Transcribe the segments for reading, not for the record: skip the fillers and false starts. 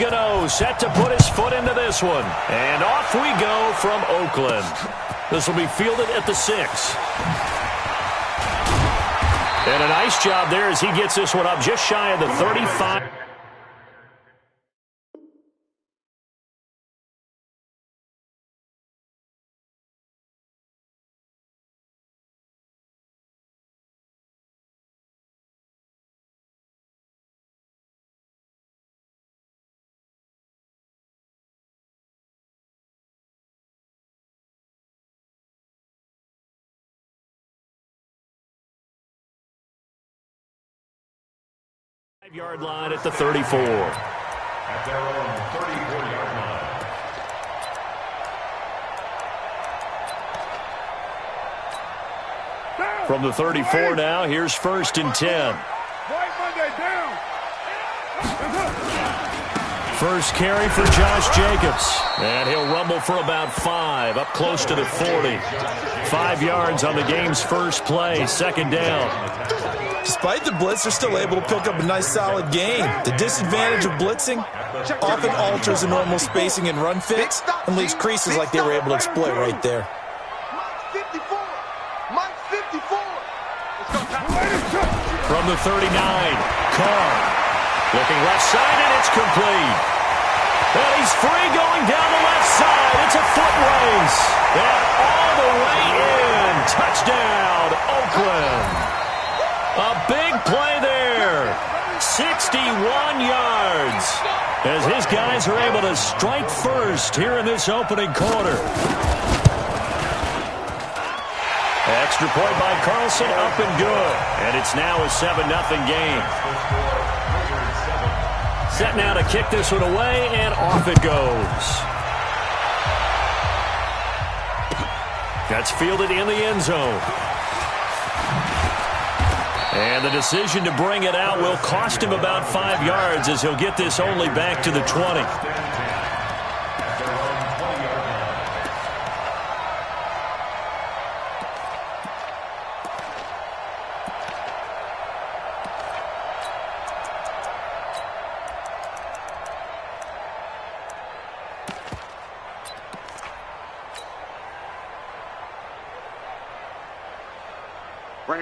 Gano set to put his foot into this one. And off we go from Oakland. This will be fielded at the 6. And a nice job there as he gets this one up just shy of the 35. Yard line at the 34. At their own 34-yard line. From the 34 now, here's 1st and 10. First carry for Josh Jacobs. And he'll rumble for about 5, up close to the 40. 5 yards on the game's first play, 2nd down. Despite the blitz, they're still able to pick up a nice, solid gain. The disadvantage of blitzing often alters the normal spacing and run fits and leaves creases like they were able to exploit right there. From the 39, Carr. Looking left side, and it's complete. And he's free going down the left side. It's a foot race. And all the way in. Touchdown, Oakland. A big play there. 61 yards. As his guys are able to strike first here in this opening quarter. Extra point by Carlson, up and good. And it's now a 7-0 game. Set now to kick this one away, and off it goes. That's fielded in the end zone. And the decision to bring it out will cost him about 5 yards as he'll get this only back to the 20.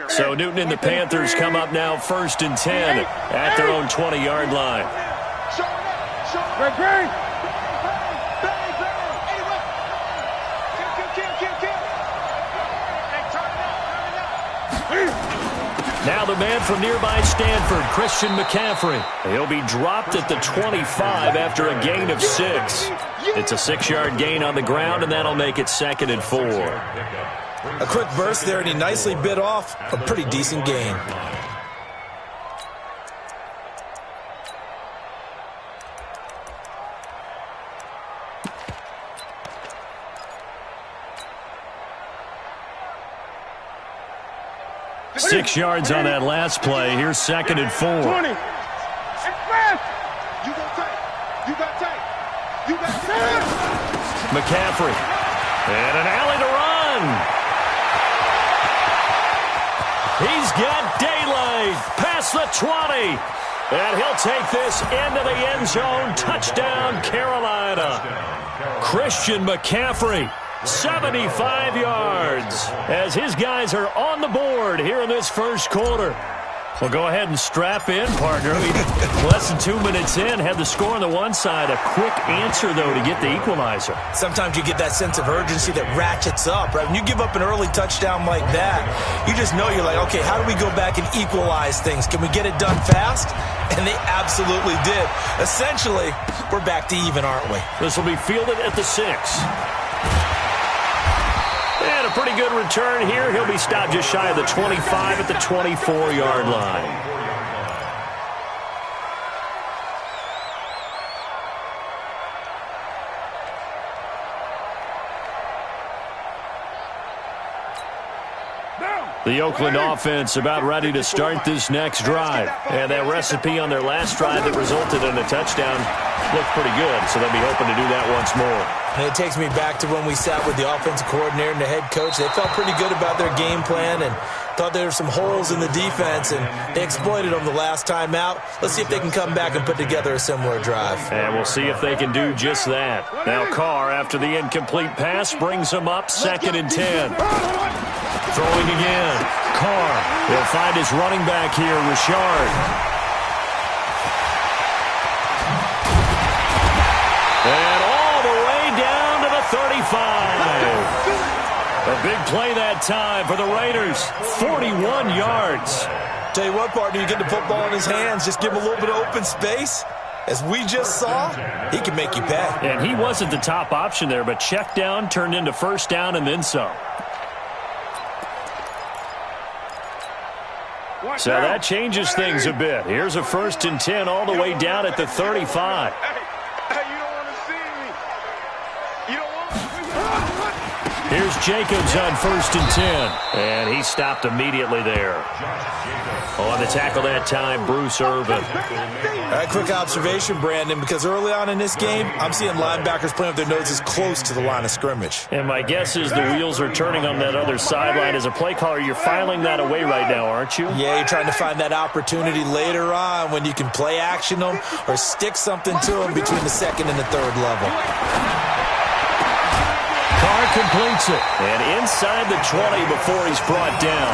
So Newton and the Panthers come up now 1st and 10 at their own 20-yard line. Now the man from nearby Stanford, Christian McCaffrey. He'll be dropped at the 25 after a gain of 6. It's a 6-yard gain on the ground, and that'll make it 2nd and 4. A quick burst there, and he nicely bit off a pretty decent gain. Six yards on that last play. Here's 2nd and 4. 20. McCaffrey. And an alley to run. He's got daylight past the 20. And he'll take this into the end zone. Touchdown, Carolina. Christian McCaffrey, 75 yards, as his guys are on the board here in this first quarter. Well, go ahead and strap in, partner. Less than 2 minutes in, had the score on the one side. A quick answer, though, to get the equalizer. Sometimes you get that sense of urgency that ratchets up, right? When you give up an early touchdown like that, you just know you're like, okay, how do we go back and equalize things? Can we get it done fast? And they absolutely did. Essentially, we're back to even, aren't we? This will be fielded at the 6. And a pretty good return here. He'll be stopped just shy of the 25 at the 24-yard line. The Oakland offense about ready to start this next drive. And that recipe on their last drive that resulted in a touchdown looked pretty good, so they'll be hoping to do that once more. And it takes me back to when we sat with the offensive coordinator and the head coach. They felt pretty good about their game plan and Thought there were some holes in the defense, and they exploited them the last time out. Let's see if they can come back and put together a similar drive. And we'll see if they can do just that. Now Carr, after the incomplete pass, brings them up 2nd and 10. Throwing again. Carr. He'll find his running back here, Richard. And all the way down to the 35. A big play that time for the Raiders. 41 yards. Tell you what, partner, you get the football in his hands, just give him a little bit of open space. As we just saw, he can make you pay. And he wasn't the top option there, but check down turned into first down and then some. So that changes things a bit. Here's a 1st and 10 all the way down at the 35. Here's Jacobs on 1st and 10. And he stopped immediately there. On the tackle that time, Bruce Irvin. All right, quick observation, Brandon, because early on in this game, I'm seeing linebackers playing with their noses close to the line of scrimmage. And my guess is the wheels are turning on that other sideline. As a play caller, you're filing that away right now, aren't you? Yeah, you're trying to find that opportunity later on when you can play action them or stick something to them between the 2nd and the 3rd level. Carr completes it. And inside the 20 before he's brought down.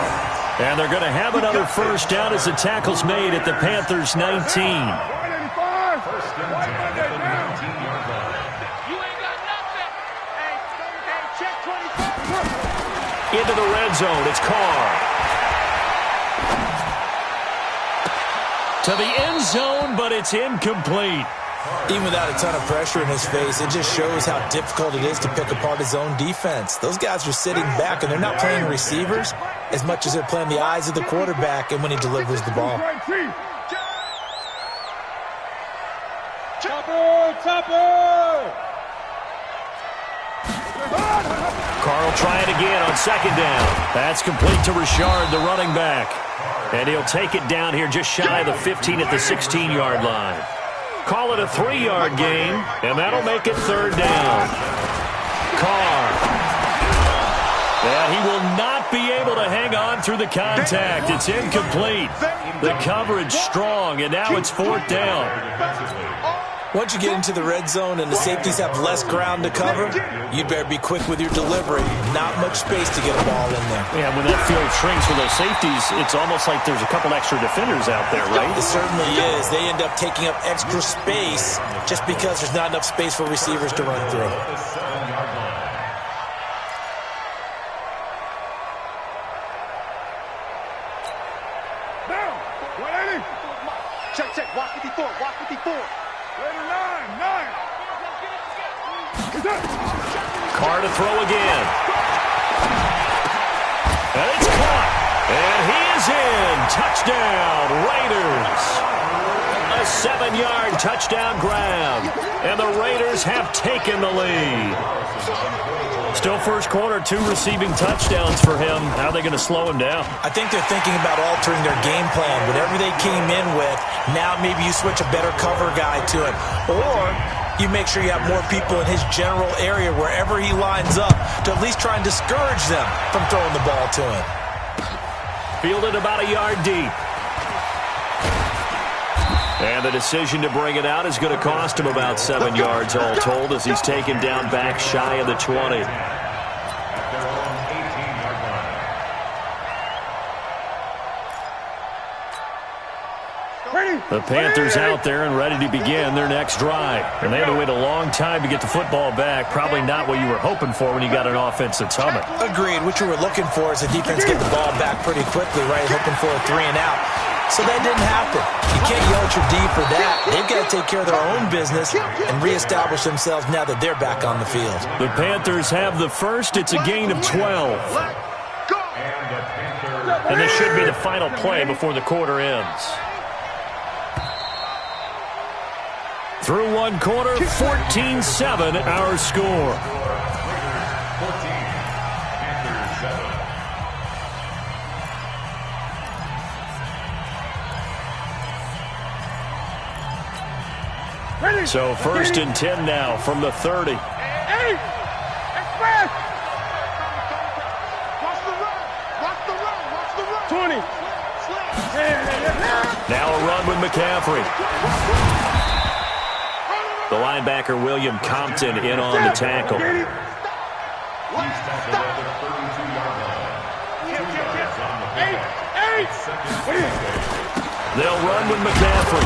And they're going to have another first down as the tackle's made at the Panthers' 19. First and 10 at the 19-yard line. You ain't got nothing. Hey, check 25. Into the red zone, it's Carr. To the end zone, but it's incomplete. Even without a ton of pressure in his face, it just shows how difficult it is to pick apart his own defense. Those guys are sitting back, and they're not playing receivers as much as they're playing the eyes of the quarterback and when he delivers the ball. Chopper! Carr will try it again on 2nd down. That's complete to Richard, the running back. And he'll take it down here just shy of the 15 at the 16-yard line. Call it a 3-yard gain, and that'll make it 3rd down. Carr. And he will not be able to hang on through the contact. It's incomplete. The coverage strong, and now it's 4th down. Once you get into the red zone and the safeties have less ground to cover, you'd better be quick with your delivery. Not much space to get a ball in there. Yeah, when that field shrinks for those safeties, it's almost like there's a couple extra defenders out there, right? It certainly is. They end up taking up extra space just because there's not enough space for receivers to run through. Check. Watch 54. Carr to throw again. And it's caught. And he is in. Touchdown, Raiders. A 7-yard touchdown grab. And the Raiders have taken the lead. Still first quarter, 2 receiving touchdowns for him. How are they going to slow him down? I think they're thinking about altering their game plan. Whatever they came in with, now maybe you switch a better cover guy to it. Or you make sure you have more people in his general area wherever he lines up to at least try and discourage them from throwing the ball to him. Fielded about a yard deep. And the decision to bring it out is going to cost him about 7 yards all told as he's taken down back shy of the 20. The Panthers out there and ready to begin their next drive. And they had to wait a long time to get the football back. Probably not what you were hoping for when you got an offense that's humming. Agreed. What you were looking for is the defense get the ball back pretty quickly, right? Hoping for a 3 and out. So that didn't happen. You can't yell at your D for that. They've got to take care of their own business and reestablish themselves now that they're back on the field. The Panthers have the first. It's a gain of 12. And this should be the final play before the quarter ends. Through one quarter, 14-7 our score. So first and 10 now from the 30. Watch the run. Now a run with McCaffrey. The linebacker, William Compton, in on the tackle. They'll run with McCaffrey.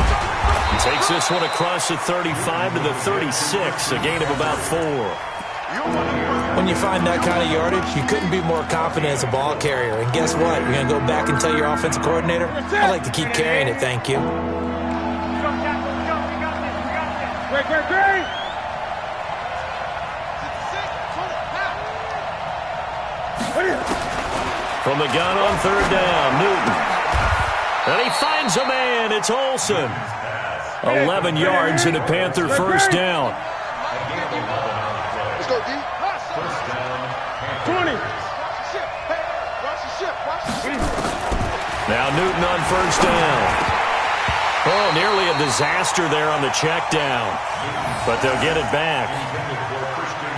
He takes this one across the 35 to the 36, a gain of about 4. When you find that kind of yardage, you couldn't be more confident as a ball carrier. And guess what? You're going to go back and tell your offensive coordinator, I like to keep carrying it, thank you. Great. From the gun on third down, Newton. And he finds a man. It's Olsen. 11 yards and a Panther first down. Let's go, D. First down. 20. Now Newton on first down. Oh, nearly a disaster there on the check down. But they'll get it back.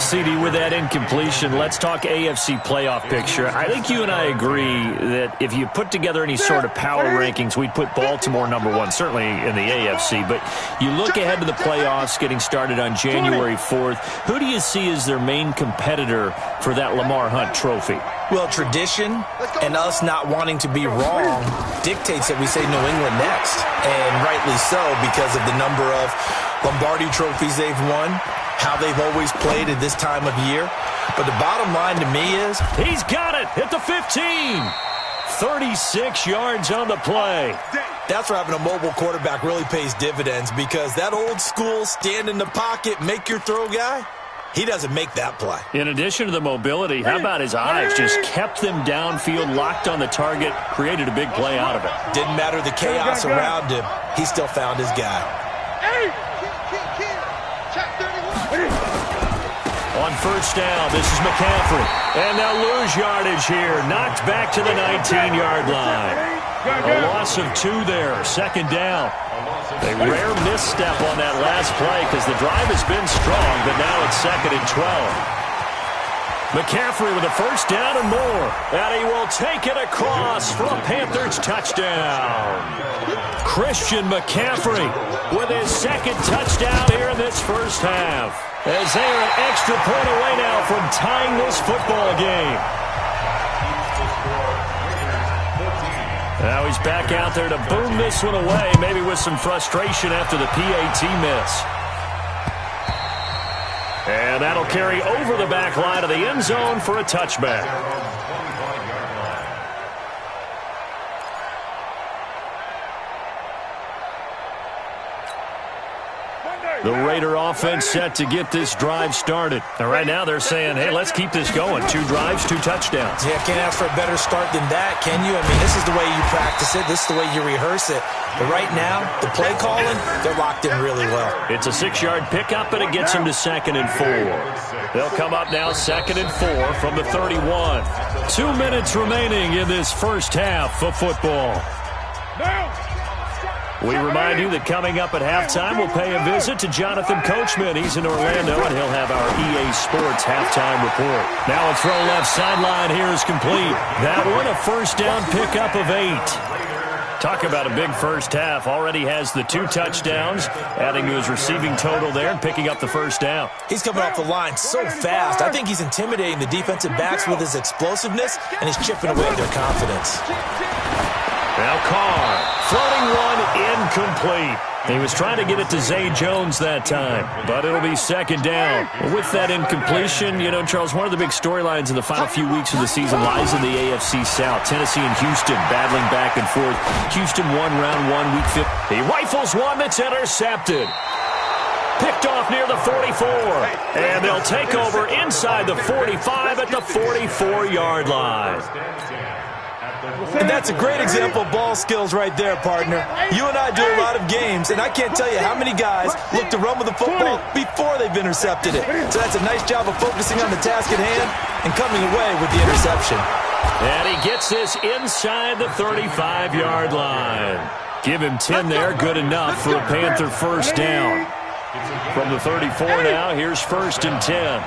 CD, with that incompletion, let's talk AFC playoff picture. I think you and I agree that if you put together any sort of power rankings, we'd put Baltimore #1, certainly in the AFC. But you look ahead to the playoffs getting started on January 4th. Who do you see as their main competitor for that Lamar Hunt trophy? Well, tradition and us not wanting to be wrong dictates that we say New England next. And rightly so, because of the number of Lombardi trophies they've won, how they've always played at this time of year. But the bottom line to me is... He's got it at the 15. 36 yards on the play. That's where having a mobile quarterback really pays dividends, because that old school stand in the pocket, make your throw guy, he doesn't make that play. In addition to the mobility, how about his eyes? Just kept them downfield, locked on the target, created a big play out of it. Didn't matter the chaos around him. He still found his guy. On first down, this is McCaffrey. And they'll lose yardage here. Knocked back to the 19-yard line. A loss of 2 there. Second down. A rare misstep on that last play because the drive has been strong, but now it's 2nd and 12. McCaffrey with a first down and more. And he will take it across for a Panthers touchdown. Christian McCaffrey with his 2nd touchdown here in this first half. As they are an extra point away now from tying this football game. Now he's back out there to boom this one away, maybe with some frustration after the PAT miss. And that'll carry over the back line of the end zone for a touchback. The Raider offense set to get this drive started. And right now they're saying, hey, let's keep this going. 2 drives, 2 touchdowns. Yeah, can't ask for a better start than that, can you? I mean, this is the way you practice it. This is the way you rehearse it. But right now, the play calling, they're locked in really well. It's a 6-yard pickup, and it gets them to 2nd and 4. They'll come up now 2nd and 4 from the 31. 2 minutes remaining in this first half of football. We remind you that coming up at halftime, we'll pay a visit to Jonathan Coachman. He's in Orlando, and he'll have our EA Sports halftime report. Now a throw left sideline here is complete. That one, a first down pickup of 8. Talk about a big first half. Already has the 2 touchdowns, adding to his receiving total there and picking up the first down. He's coming off the line so fast. I think he's intimidating the defensive backs with his explosiveness, and he's chipping away at their confidence. Now Carr, floating one, incomplete. He was trying to get it to Zay Jones that time, but it'll be 2nd down. With that incompletion, you know, Charles, one of the big storylines in the final few weeks of the season lies in the AFC South. Tennessee and Houston battling back and forth. Houston won round 1, week 5. He rifles one that's intercepted. Picked off near the 44. And they'll take over inside the 45 at the 44-yard line. And that's a great example of ball skills right there, partner. You and I do a lot of games, and I can't tell you how many guys look to run with the football before they've intercepted it. So that's a nice job of focusing on the task at hand and coming away with the interception. And he gets this inside the 35-yard line. Give him 10 there, good enough for a Panther first down. From the 34 now, here's 1st and 10.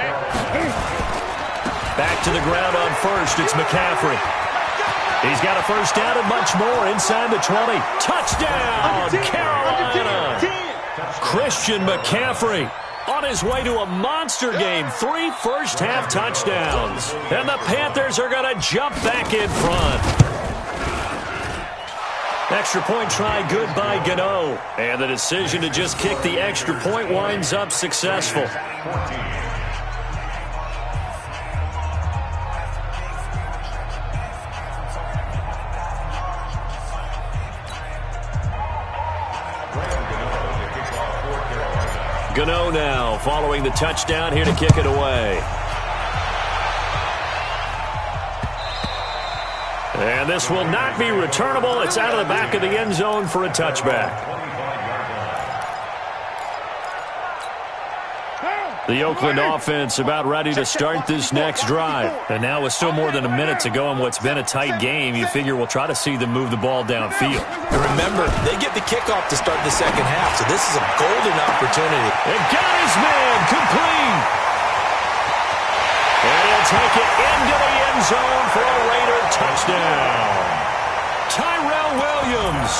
Back to the ground on first, it's McCaffrey. He's got a first down and much more inside the 20. Touchdown, Carolina! Christian McCaffrey on his way to a monster game. 3 first-half touchdowns. And the Panthers are going to jump back in front. Extra point try good by Gano. And the decision to just kick the extra point winds up successful. Gano now following the touchdown, here to kick it away. And this will not be returnable. It's out of the back of the end zone for a touchback. The Oakland offense about ready to start this next drive. And now with still more than a minute to go in what's been a tight game, you figure we'll try to see them move the ball downfield. And remember, they get the kickoff to start the second half, so this is a golden opportunity. And got his man complete. And he'll take it into the end zone for a Raider touchdown. Tyrell Williams,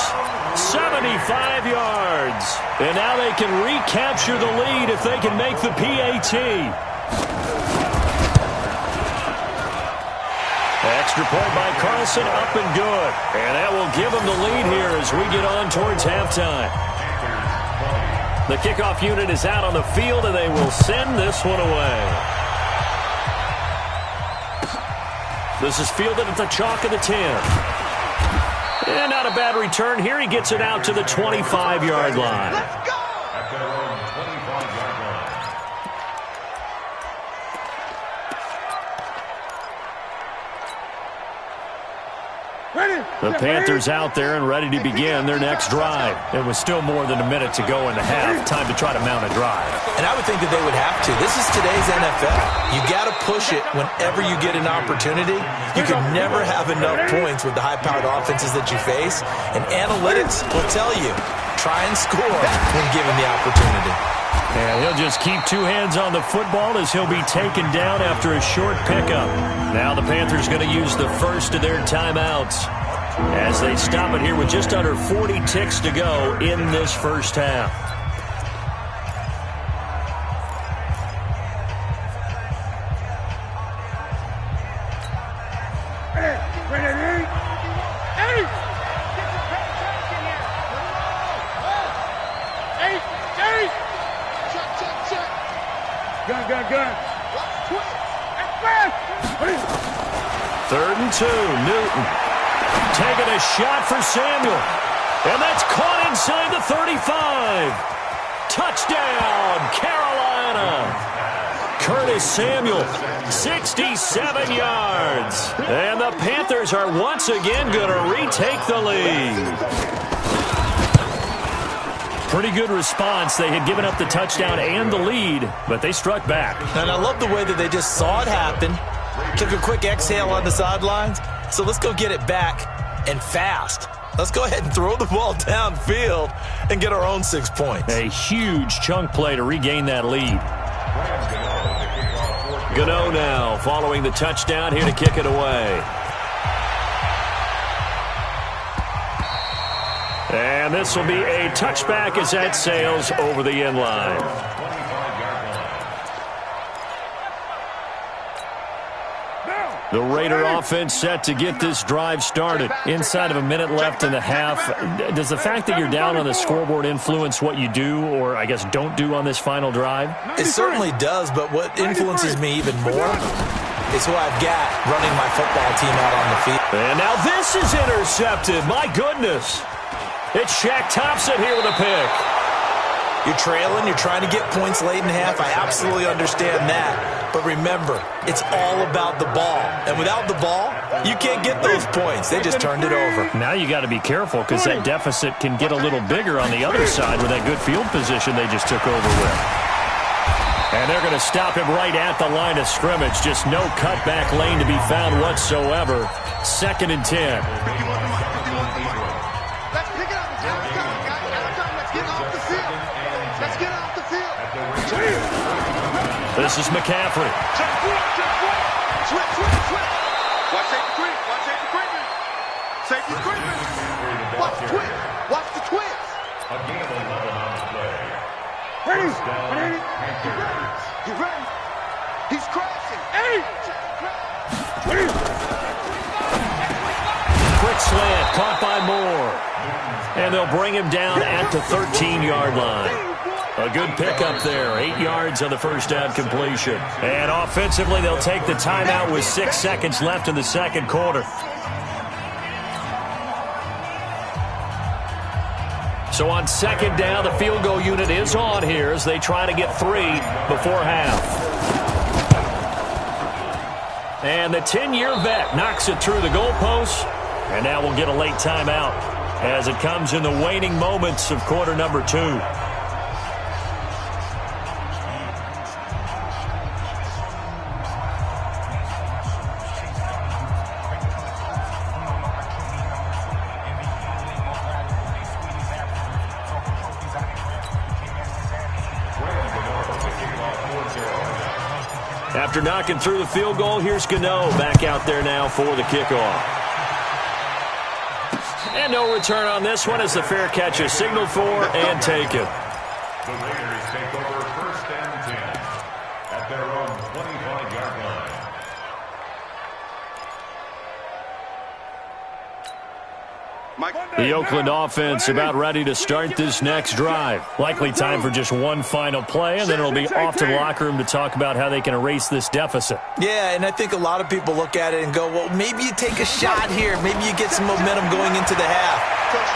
75 yards. And now they can recapture the lead if they can make the PAT. Extra point by Carlson, up and good. And that will give them the lead here as we get on towards halftime. The kickoff unit is out on the field, and they will send this one away. This is fielded at the chalk of the 10. And not a bad return here. He gets it out to the 25-yard line. Let's go! The Panthers out there and ready to begin their next drive. And with still more than a minute to go in the half, time to try to mount a drive. And I would think that they would have to. This is today's NFL. You got to push it whenever you get an opportunity. You can never have enough points with the high-powered offenses that you face. And analytics will tell you, try and score when given the opportunity. And he'll just keep 2 hands on the football as he'll be taken down after a short pickup. Now the Panthers going to use the first of their timeouts as they stop it here with just under 40 ticks to go in this first half. Gun. 3rd and 2, Newton taking a shot for Samuel. And that's caught inside the 35. Touchdown, Carolina. Curtis Samuel, 67 yards. And the Panthers are once again going to retake the lead. Pretty good response. They had given up the touchdown and the lead, but they struck back. And I love the way that they just saw it happen, took a quick exhale on the sidelines. So let's go get it back and fast. Let's go ahead and throw the ball downfield and get our own 6 points. A huge chunk play to regain that lead. Gano now following the touchdown, here to kick it away. And this will be a touchback as that sails over the end line. The Raider offense set to get this drive started. Inside of a minute left in the half. Does the fact that you're down on the scoreboard influence what you do, or I guess don't do on this final drive? It certainly does, but what influences me even more is who I've got running my football team out on the field. And now this is intercepted. My goodness. It's Shaq Thompson here with a pick. You're trailing, you're trying to get points late in half. I absolutely understand that. But remember, it's all about the ball. And without the ball, you can't get those points. They just turned it over. Now you got to be careful because that deficit can get a little bigger on the other side with that good field position they just took over with. And they're going to stop him right at the line of scrimmage. Just no cutback lane to be found whatsoever. 2nd and 10. This is McCaffrey. Check one. Switch. Watch take the quick. Safety creeping. Watch the twist. Watch the twist. A game of 11 on the play. Ready? First down, Panthers. You ready? He's crashing. Quick slant, caught by Moore. And they'll bring him down at the 13-yard line. A good pickup there. 8 yards on the first down completion. And offensively, they'll take the timeout with 6 seconds left in the second quarter. So on second down, the field goal unit is on here as they try to get 3 before half. And the 10-year vet knocks it through the goalpost. And now we'll get a late timeout as it comes in the waning moments of quarter number 2. After knocking through the field goal, here's Gano back out there now for the kickoff. And no return on this one as the fair catch is signaled for and taken. The Raiders take over first and 10 at their own 25-yard line. The Oakland offense about ready to start this next drive. Likely time for just one final play, and then it'll be off to the locker room to talk about how they can erase this deficit. Yeah, and I think a lot of people look at it and go, well, maybe you take a shot here. Maybe you get some momentum going into the half.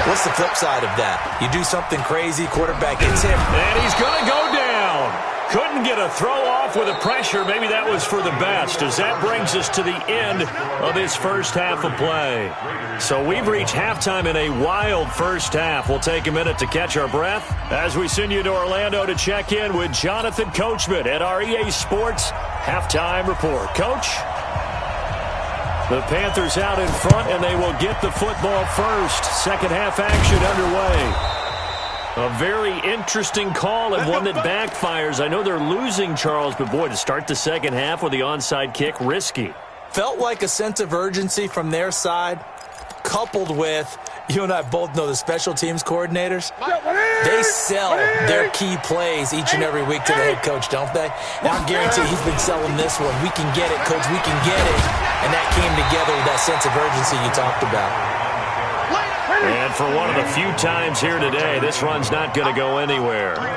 What's the flip side of that? You do something crazy, quarterback gets hit. And he's going to go down. Couldn't get a throw off with the pressure. Maybe that was for the best, as that brings us to the end of this first half of play. So we've reached halftime in a wild first half. We'll take a minute to catch our breath as we send you to Orlando to check in with Jonathan Coachman at our EA Sports Halftime Report. Coach? The Panthers out in front, and they will get the football first. Second half action underway. A very interesting call and one that backfires. I know they're losing, Charles, but boy, to start the second half with the onside kick, risky. Felt like a sense of urgency from their side, coupled with, you and I both know the special teams coordinators. They sell their key plays each and every week to the head coach, don't they? And I guarantee he's been selling this one. We can get it, coach, we can get it. And that came together with that sense of urgency you talked about. And for one of the few times here today, this run's not going to go anywhere. Second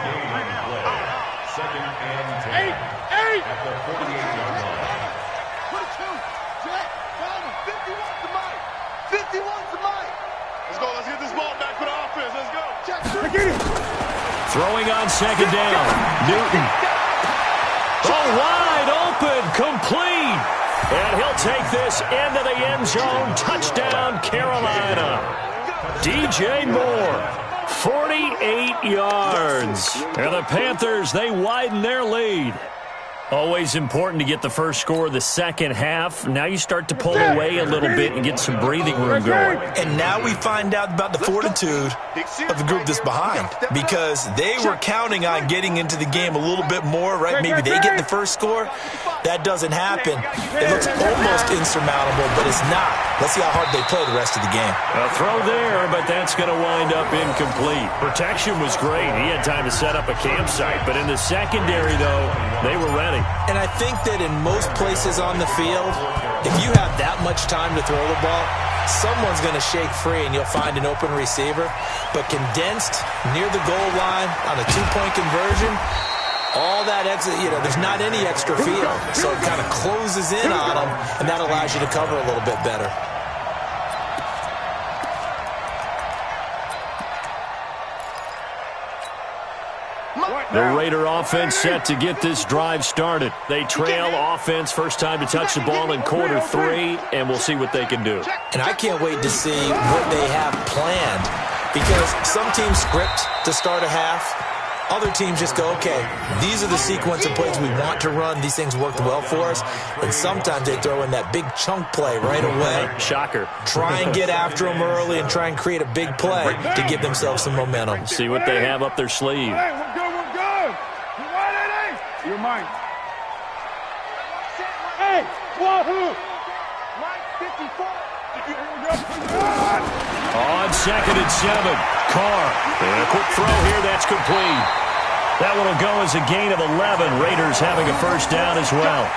and 10 at the 48-yard line. 22, Jack, down him. 51's the mic. 51's the mic. Let's go. Let's get this ball back for the offense. Let's go. Jack, get it. Throwing on second down. Newton. Oh, wide open. Complete. And he'll take this into the end zone. Touchdown, Carolina. DJ Moore, 48 yards. And the Panthers, they widen their lead. Always important to get the first score of the second half. Now you start to pull away a little bit and get some breathing room going. And now we find out about the fortitude of the group that's behind, because they were counting on getting into the game a little bit more, right? Maybe they get the first score. That doesn't happen. It looks almost insurmountable, but it's not. Let's see how hard they play the rest of the game. A throw there, but that's going to wind up incomplete. Protection was great. He had time to set up a campsite, but in the secondary, though, they were ready. And I think that in most places on the field, if you have that much time to throw the ball, someone's going to shake free and you'll find an open receiver. But condensed near the goal line on a two-point conversion, all that exit, there's not any extra field. So it kind of closes in on them, and that allows you to cover a little bit better. The Raider offense set to get this drive started. They trail offense, first time to touch the ball in quarter 3, and we'll see what they can do. And I can't wait to see what they have planned, because some teams script to start a half. Other teams just go, okay, these are the sequence of plays we want to run. These things worked well for us. And sometimes they throw in that big chunk play right away. Shocker. Try and get after them early and try and create a big play to give themselves some momentum. See what they have up their sleeve. Hey, we're good, we're good. You want it, eh? You're mine. Hey, wahoo! Mike, 54. On 2nd and 7, Carr. And a quick throw here, that's complete. That one will go as a gain of 11. Raiders having a first down as well.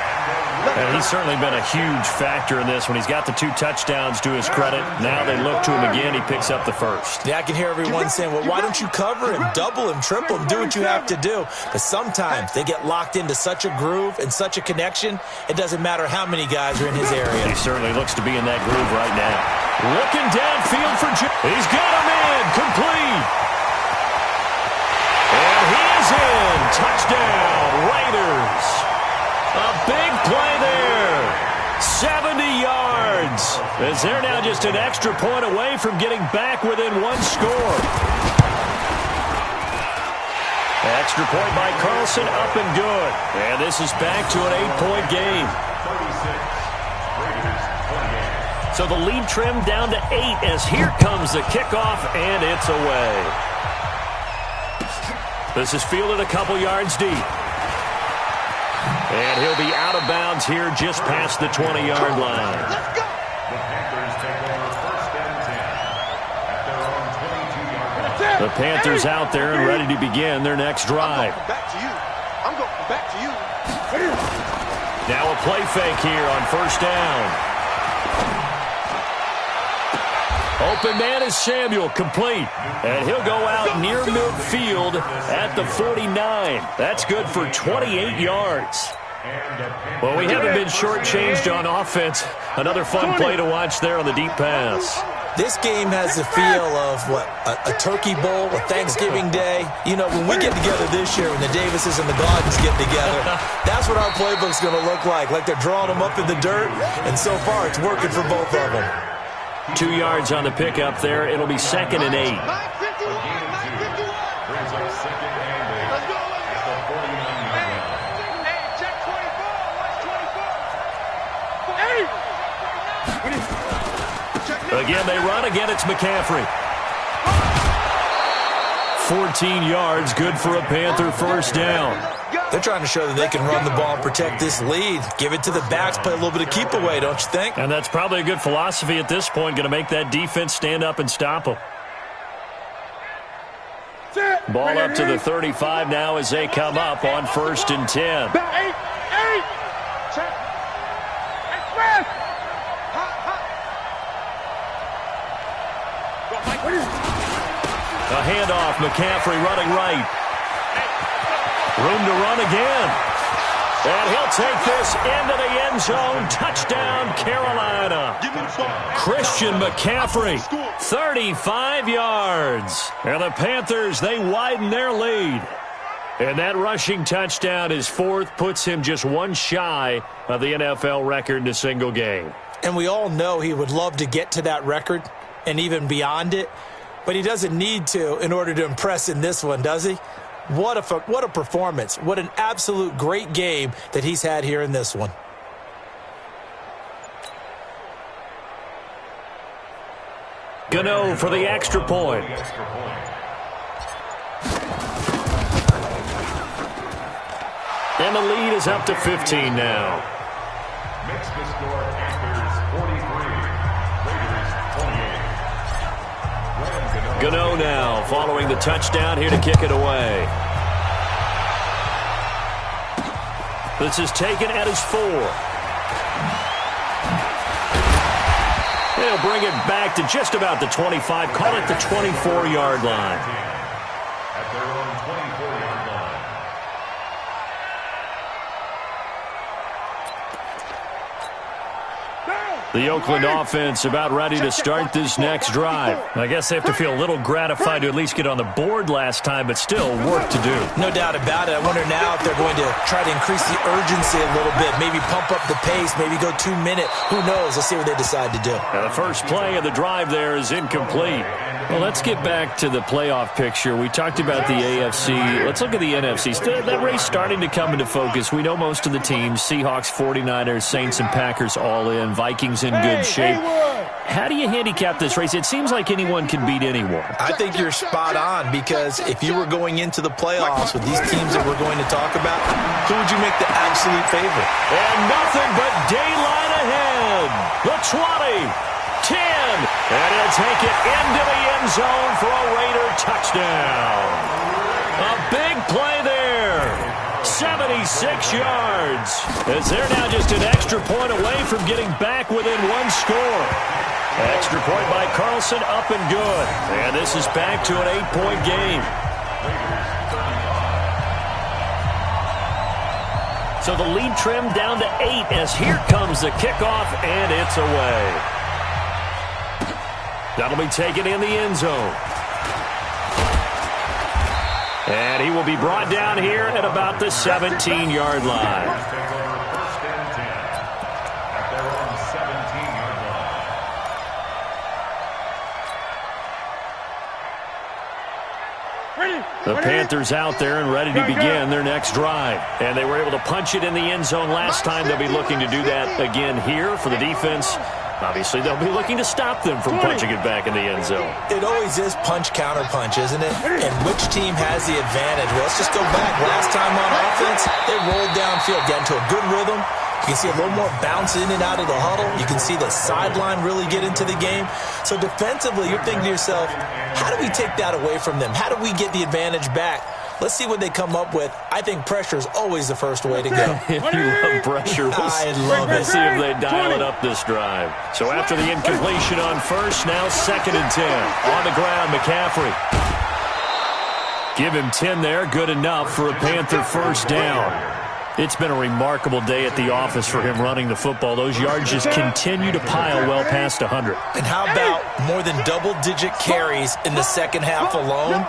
And he's certainly been a huge factor in this when he's got the 2 touchdowns to his credit. Now they look to him again. He picks up the first. Yeah, I can hear everyone saying, well, why don't you cover him, double him, triple him, do what you have to do. But sometimes they get locked into such a groove and such a connection, it doesn't matter how many guys are in his area. He certainly looks to be in that groove right now. Looking downfield for he's got him in, complete. And he is in. Touchdown, Raiders. A big play there. 70 yards. As they're now just an extra point away from getting back within 1 score. Extra point by Carlson, up and good. And this is back to an 8-point game. 36. Raiders 28. So the lead trimmed down to 8 as here comes the kickoff, and it's away. This is fielded a couple yards deep. And he'll be out of bounds here just past the 20-yard line. The Panthers take over first and 10 at their own 22-yard line. The Panthers out there and ready to begin their next drive. Back to you. I'm going back to you. Now a play fake here on first down. Open man is Samuel, complete. And he'll go out near midfield at the 49. That's good for 28 yards. Well, we haven't been shortchanged on offense. Another fun play to watch there on the deep pass. This game has the feel of, a turkey bowl, a Thanksgiving day. You know, when we get together this year, when the Davises and the Gardens get together, that's what our playbook's going to look like they're drawing them up in the dirt, and so far it's working for both of them. 2 yards on the pickup there. It'll be 2nd and 8. Brings up 2nd and 8 at the 49-yard line. Again, they run. Again, it's McCaffrey. 14 yards, good for a Panther first down. They're trying to show that they can run the ball and protect this lead. Give it to the backs, play a little bit of keep away, don't you think? And that's probably a good philosophy at this point, going to make that defense stand up and stop them. Ball up to the 35 now as they come up on 1st and 10. A handoff, McCaffrey running right. Room to run again. And he'll take this into the end zone. Touchdown, Carolina. Christian McCaffrey, 35 yards. And the Panthers, they widen their lead. And that rushing touchdown is 4th, puts him just 1 shy of the NFL record in a single game. And we all know he would love to get to that record and even beyond it. But he doesn't need to in order to impress in this one, does he? What a performance. What an absolute great game that he's had here in this one. Gano for the extra point. And the lead is up to 15 now. Makes the score Panthers 43, Raiders 28. Gano now following the touchdown here to kick it away. This is taken at his 4. They'll bring it back to just about the 25, call it the 24-yard line. At their own 24-yard line. The Oakland offense about ready to start this next drive. I guess they have to feel a little gratified to at least get on the board last time, but still work to do. No doubt about it. I wonder now if they're going to try to increase the urgency a little bit, maybe pump up the pace, maybe go 2 minutes. Who knows? Let's see what they decide to do. Now the first play of the drive there is incomplete. Well, let's get back to the playoff picture. We talked about the AFC. Let's look at the NFC. That race starting to come into focus. We know most of the teams, Seahawks, 49ers, Saints, and Packers all in. Vikings in good shape. How do you handicap this race? It seems like anyone can beat anyone. I think you're spot on, because if you were going into the playoffs with these teams that we're going to talk about, who would you make the absolute favorite? And nothing but daylight ahead. The 20. And he'll take it into the end zone for a Raider touchdown. A big play there. 76 yards. As they're now just an extra point away from getting back within one score. Extra point by Carlson, up and good. And this is back to an 8-point game. So the lead trimmed down to 8 as here comes the kickoff, and it's away. That'll be taken in the end zone. And he will be brought down here at about the 17-yard line. The Panthers out there and ready to begin their next drive. And they were able to punch it in the end zone last time. They'll be looking to do that again here for the defense. Obviously, they'll be looking to stop them from punching it back in the end zone. It always is punch-counter-punch, isn't it? And which team has the advantage? Well, let's just go back. Last time on offense, they rolled downfield, got into a good rhythm. You can see a little more bounce in and out of the huddle. You can see the sideline really get into the game. So defensively, you're thinking to yourself, how do we take that away from them? How do we get the advantage back? Let's see what they come up with. I think pressure is always the first way to go. If you love pressure, I love it. Let's see if they dial it up this drive. So after the incompletion on first, now 2nd and 10. On the ground, McCaffrey. Give him 10 there. Good enough for a Panther first down. It's been a remarkable day at the office for him running the football. Those yards just continue to pile well past 100. And how about more than double-digit carries in the second half alone?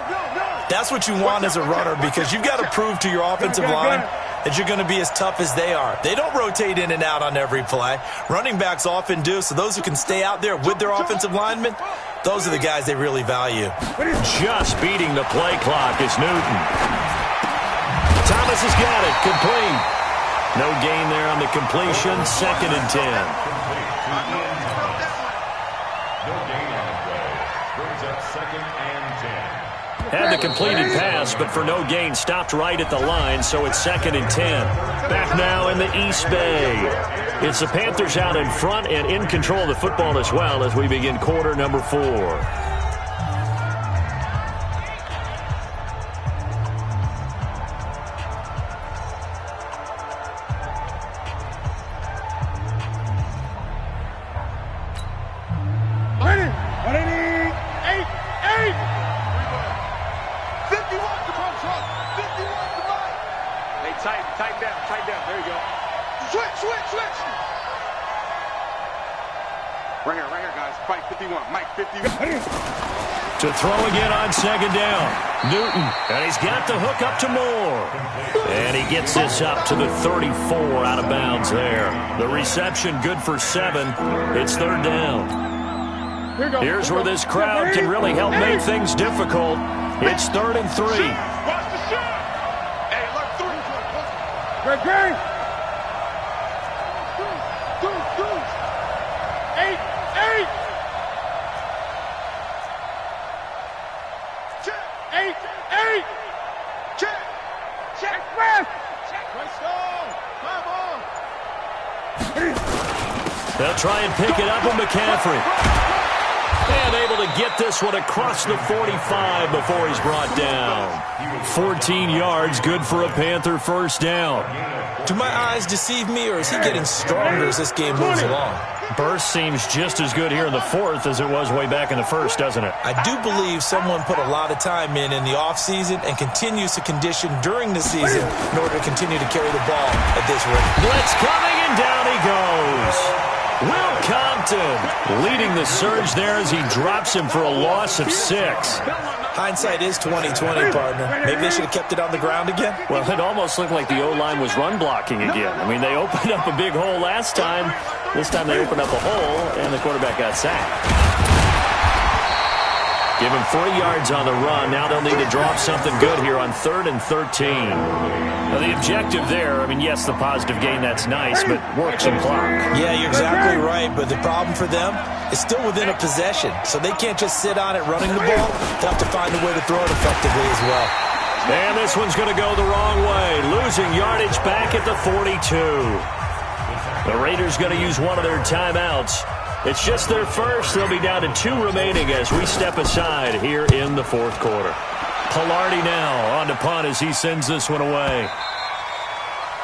That's what you want as a runner, because you've got to prove to your offensive line that you're going to be as tough as they are. They don't rotate in and out on every play. Running backs often do, so those who can stay out there with their offensive linemen, those are the guys they really value. Just beating the play clock is Newton. Thomas has got it. Complete. No gain there on the completion. 2nd and 10. No gain on the play. Brings up 2nd and 10. Had the completed pass, but for no gain, stopped right at the line, so it's 2nd and 10. Back now in the East Bay. It's the Panthers out in front and in control of the football as well as we begin quarter number 4. To throw again on 2nd down. Newton, and he's got the hook up to Moore. And he gets this up to the 34 out of bounds there. The reception good for 7. It's 3rd down. Here's where this crowd can really help make things difficult. It's 3rd and 3. Watch the shot. Hey, look, 3. Great. 8. Check. They'll try and pick it up with McCaffrey. And able to get this one across the 45 before he's brought down. 14 yards, good for a Panther first down. Do my eyes deceive me, or is he getting stronger as this game moves along? Burst seems just as good here in the 4th as it was way back in the 1st, doesn't it? I do believe someone put a lot of time in the offseason and continues to condition during the season in order to continue to carry the ball at this rate. Blitz coming, and down he goes. Will Compton leading the surge there as he drops him for a loss of 6. Hindsight is 20/20, partner. Maybe they should have kept it on the ground again. Well, it almost looked like the O-line was run blocking again. I mean, they opened up a big hole last time. This time they opened up a hole, and the quarterback got sacked. Give him 3 yards on the run. Now they'll need to drop something good here on 3rd and 13. Now the objective there, I mean, yes, the positive gain, that's nice, but work some clock. Yeah, you're exactly right, but the problem for them is still within a possession, so they can't just sit on it running the ball. They'll have to find a way to throw it effectively as well. And this one's going to go the wrong way, losing yardage back at the 42. The Raiders going to use one of their timeouts. It's just their first. They'll be down to 2 remaining as we step aside here in the fourth quarter. Pilardi now on to punt as he sends this one away.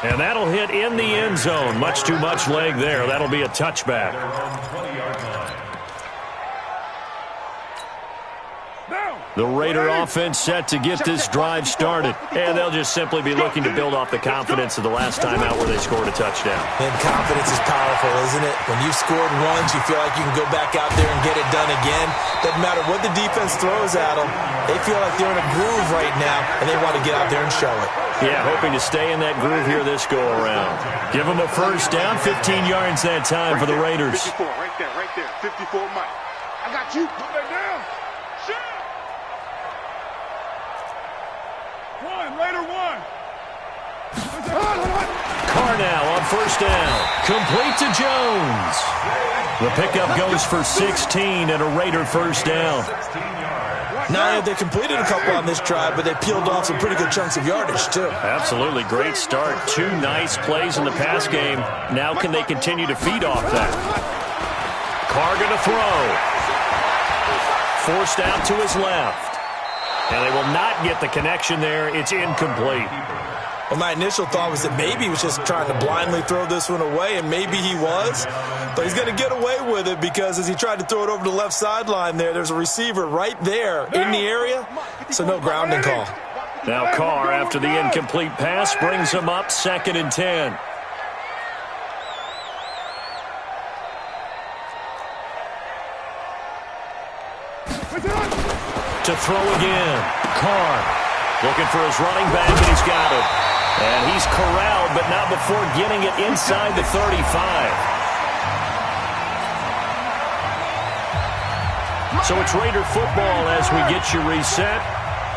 And that'll hit in the end zone. Much too much leg there. That'll be a touchback. The Raider offense set to get this drive started. And they'll just simply be looking to build off the confidence of the last time out where they scored a touchdown. And confidence is powerful, isn't it? When you've scored once, you feel like you can go back out there and get it done again. Doesn't matter what the defense throws at them. They feel like they're in a groove right now, and they want to get out there and show it. Yeah, hoping to stay in that groove here this go-around. Give them a first down, 15 yards that time for the Raiders. 54, right there. 54, Mike. I got you. Put that down. Shit. Raider one. Carr now on first down. Complete to Jones. The pickup goes for 16 and a Raider first down. Now they completed a couple on this drive, but they peeled off some pretty good chunks of yardage, too. Absolutely great start. 2 nice plays in the pass game. Now can they continue to feed off that? Carr going to throw. Forced out to his left. And they will not get the connection there. It's incomplete. Well, my initial thought was that maybe he was just trying to blindly throw this one away, and maybe he was. But he's going to get away with it because as he tried to throw it over the left sideline there's a receiver right there in the area, so no grounding call. Now Carr, after the incomplete pass, brings him up 2nd and 10. To throw again. Carr looking for his running back, and he's got it. And he's corralled, but not before getting it inside the 35. So it's Raider football as we get you reset.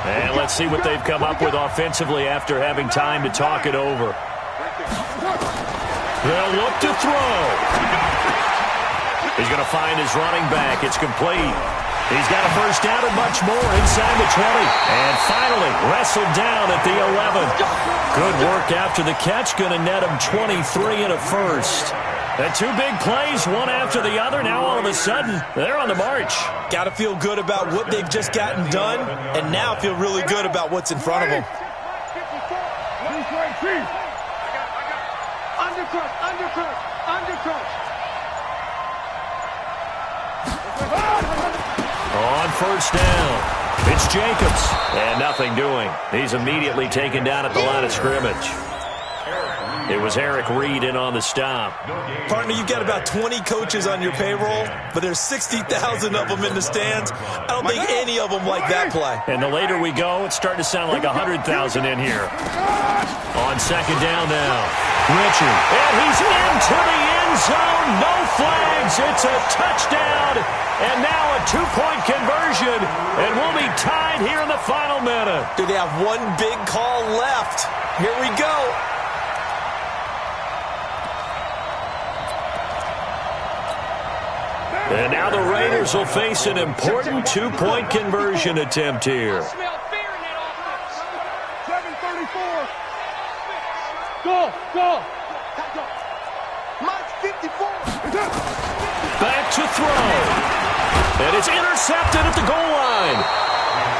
And let's see what they've come up with offensively after having time to talk it over. They'll look to throw. He's going to find his running back. It's complete. He's got a first down and much more inside the 20. And finally, wrestled down at the 11. Good work after the catch. Going to net him 23 and a first. And 2 big plays, one after the other. Now all of a sudden, they're on the march. Got to feel good about what they've just gotten done, and now feel really good about what's in front of them. Undercrush. On first down, it's Jacobs. And nothing doing. He's immediately taken down at the line of scrimmage. It was Eric Reed in on the stop. Partner, you've got about 20 coaches on your payroll, but there's 60,000 of them in the stands. I don't think any of them like that play. And the later we go, it's starting to sound like 100,000 in here. On second down now, Richard. And he's into the end zone. No flags. It's a touchdown. And now a 2-point conversion. And we'll be tied here in the final minute. Do they have one big call left? Here we go. And now the Raiders will face an important 2-point conversion attempt here. 7:34. Go. Mike 54. Back to throw. And it's intercepted at the goal line.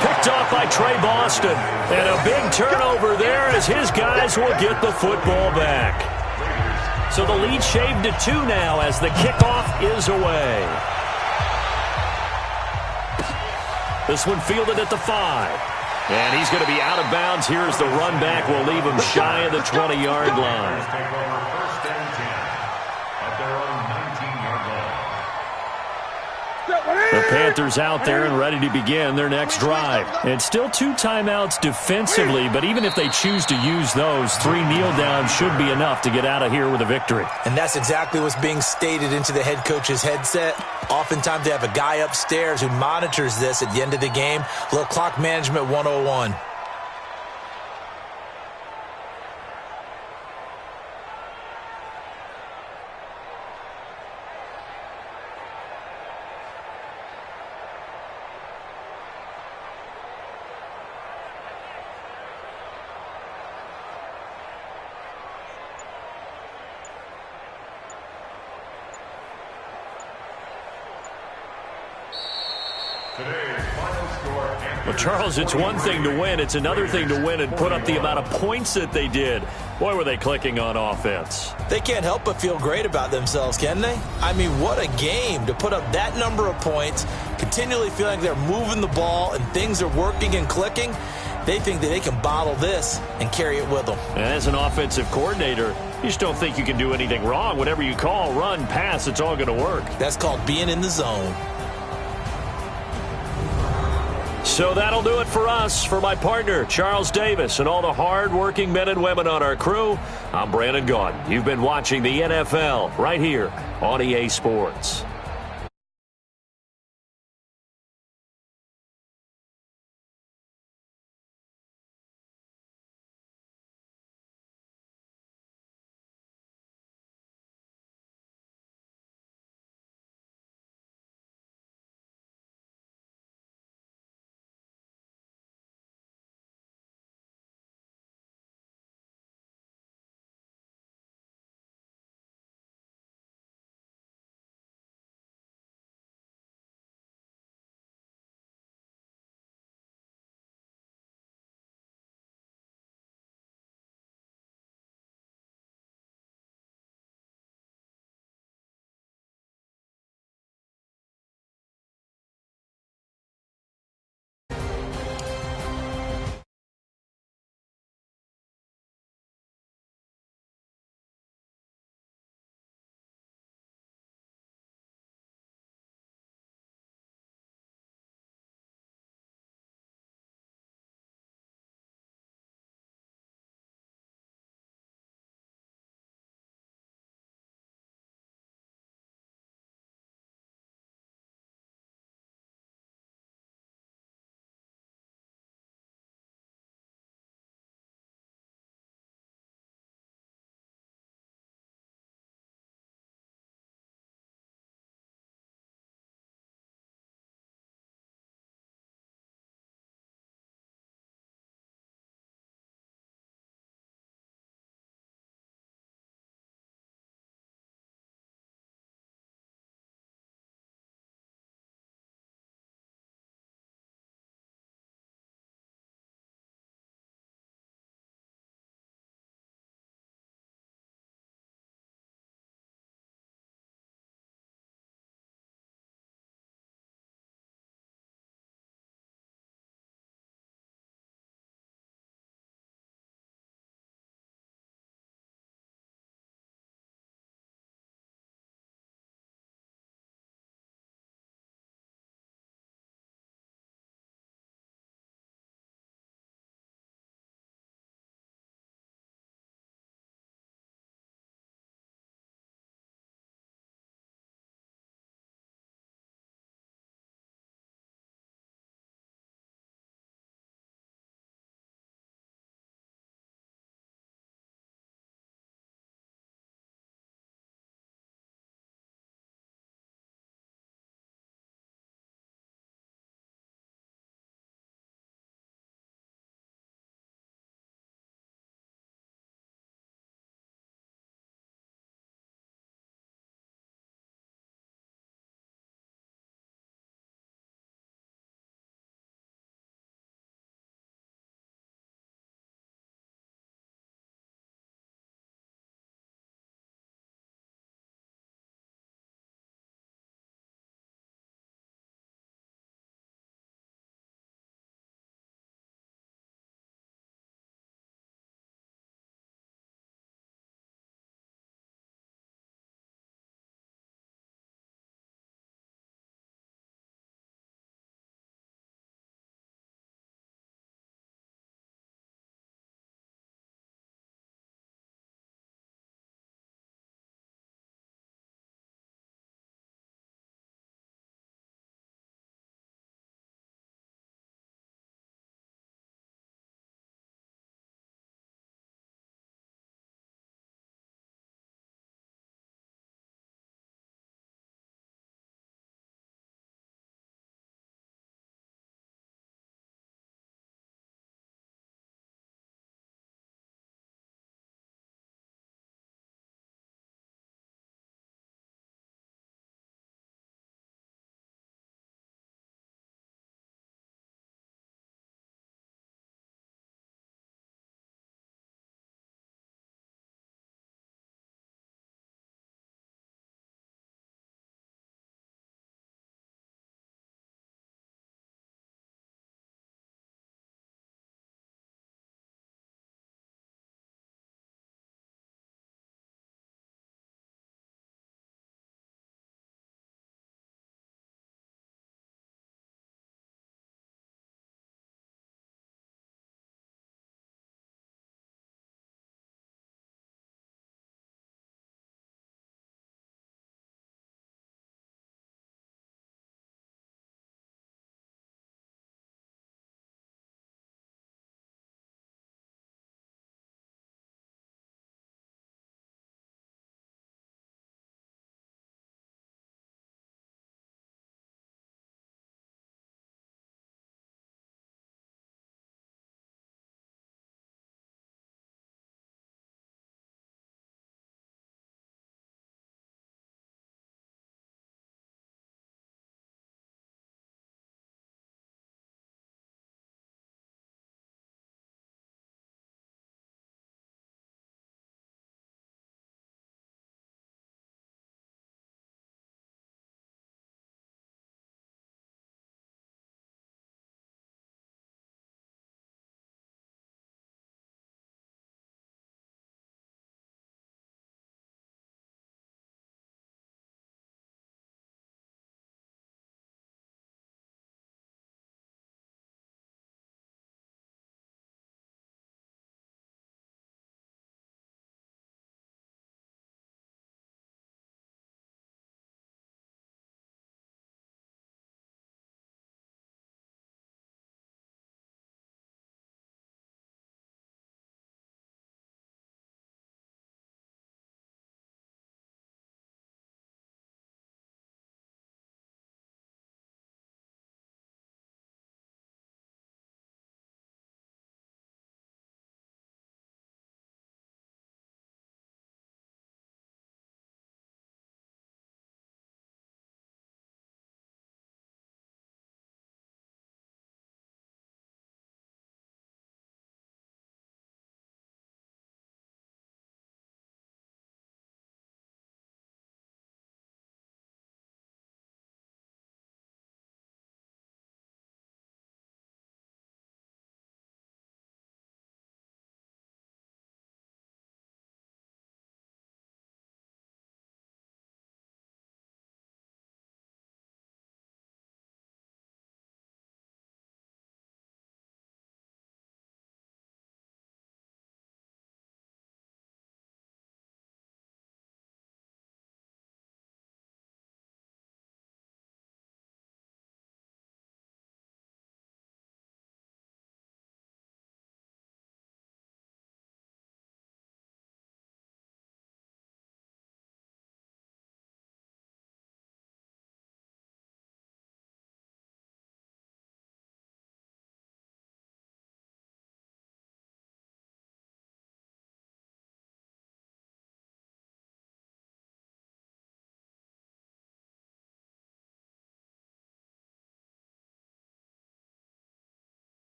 Picked off by Trey Boston. And a big turnover there as his guys will get the football back. So the lead shaved to 2 now as the kickoff is away. This one fielded at the 5. And he's going to be out of bounds here as the run back will leave him shy of the 20-yard line. The Panthers out there and ready to begin their next drive. And still 2 timeouts defensively, but even if they choose to use those, 3 kneel downs should be enough to get out of here with a victory. And that's exactly what's being stated into the head coach's headset. Oftentimes they have a guy upstairs who monitors this at the end of the game. A little clock management 101. Today's final score. Well, Charles, it's one thing to win. It's another thing to win and put up the amount of points that they did. Boy, were they clicking on offense. They can't help but feel great about themselves, can they? I mean, what a game to put up that number of points, continually feeling like they're moving the ball and things are working and clicking. They think that they can bottle this and carry it with them. And as an offensive coordinator, you just don't think you can do anything wrong. Whatever you call, run, pass, it's all going to work. That's called being in the zone. So that'll do it for us. For my partner, Charles Davis, and all the hard-working men and women on our crew, I'm Brandon Gaudin. You've been watching the NFL right here on EA Sports.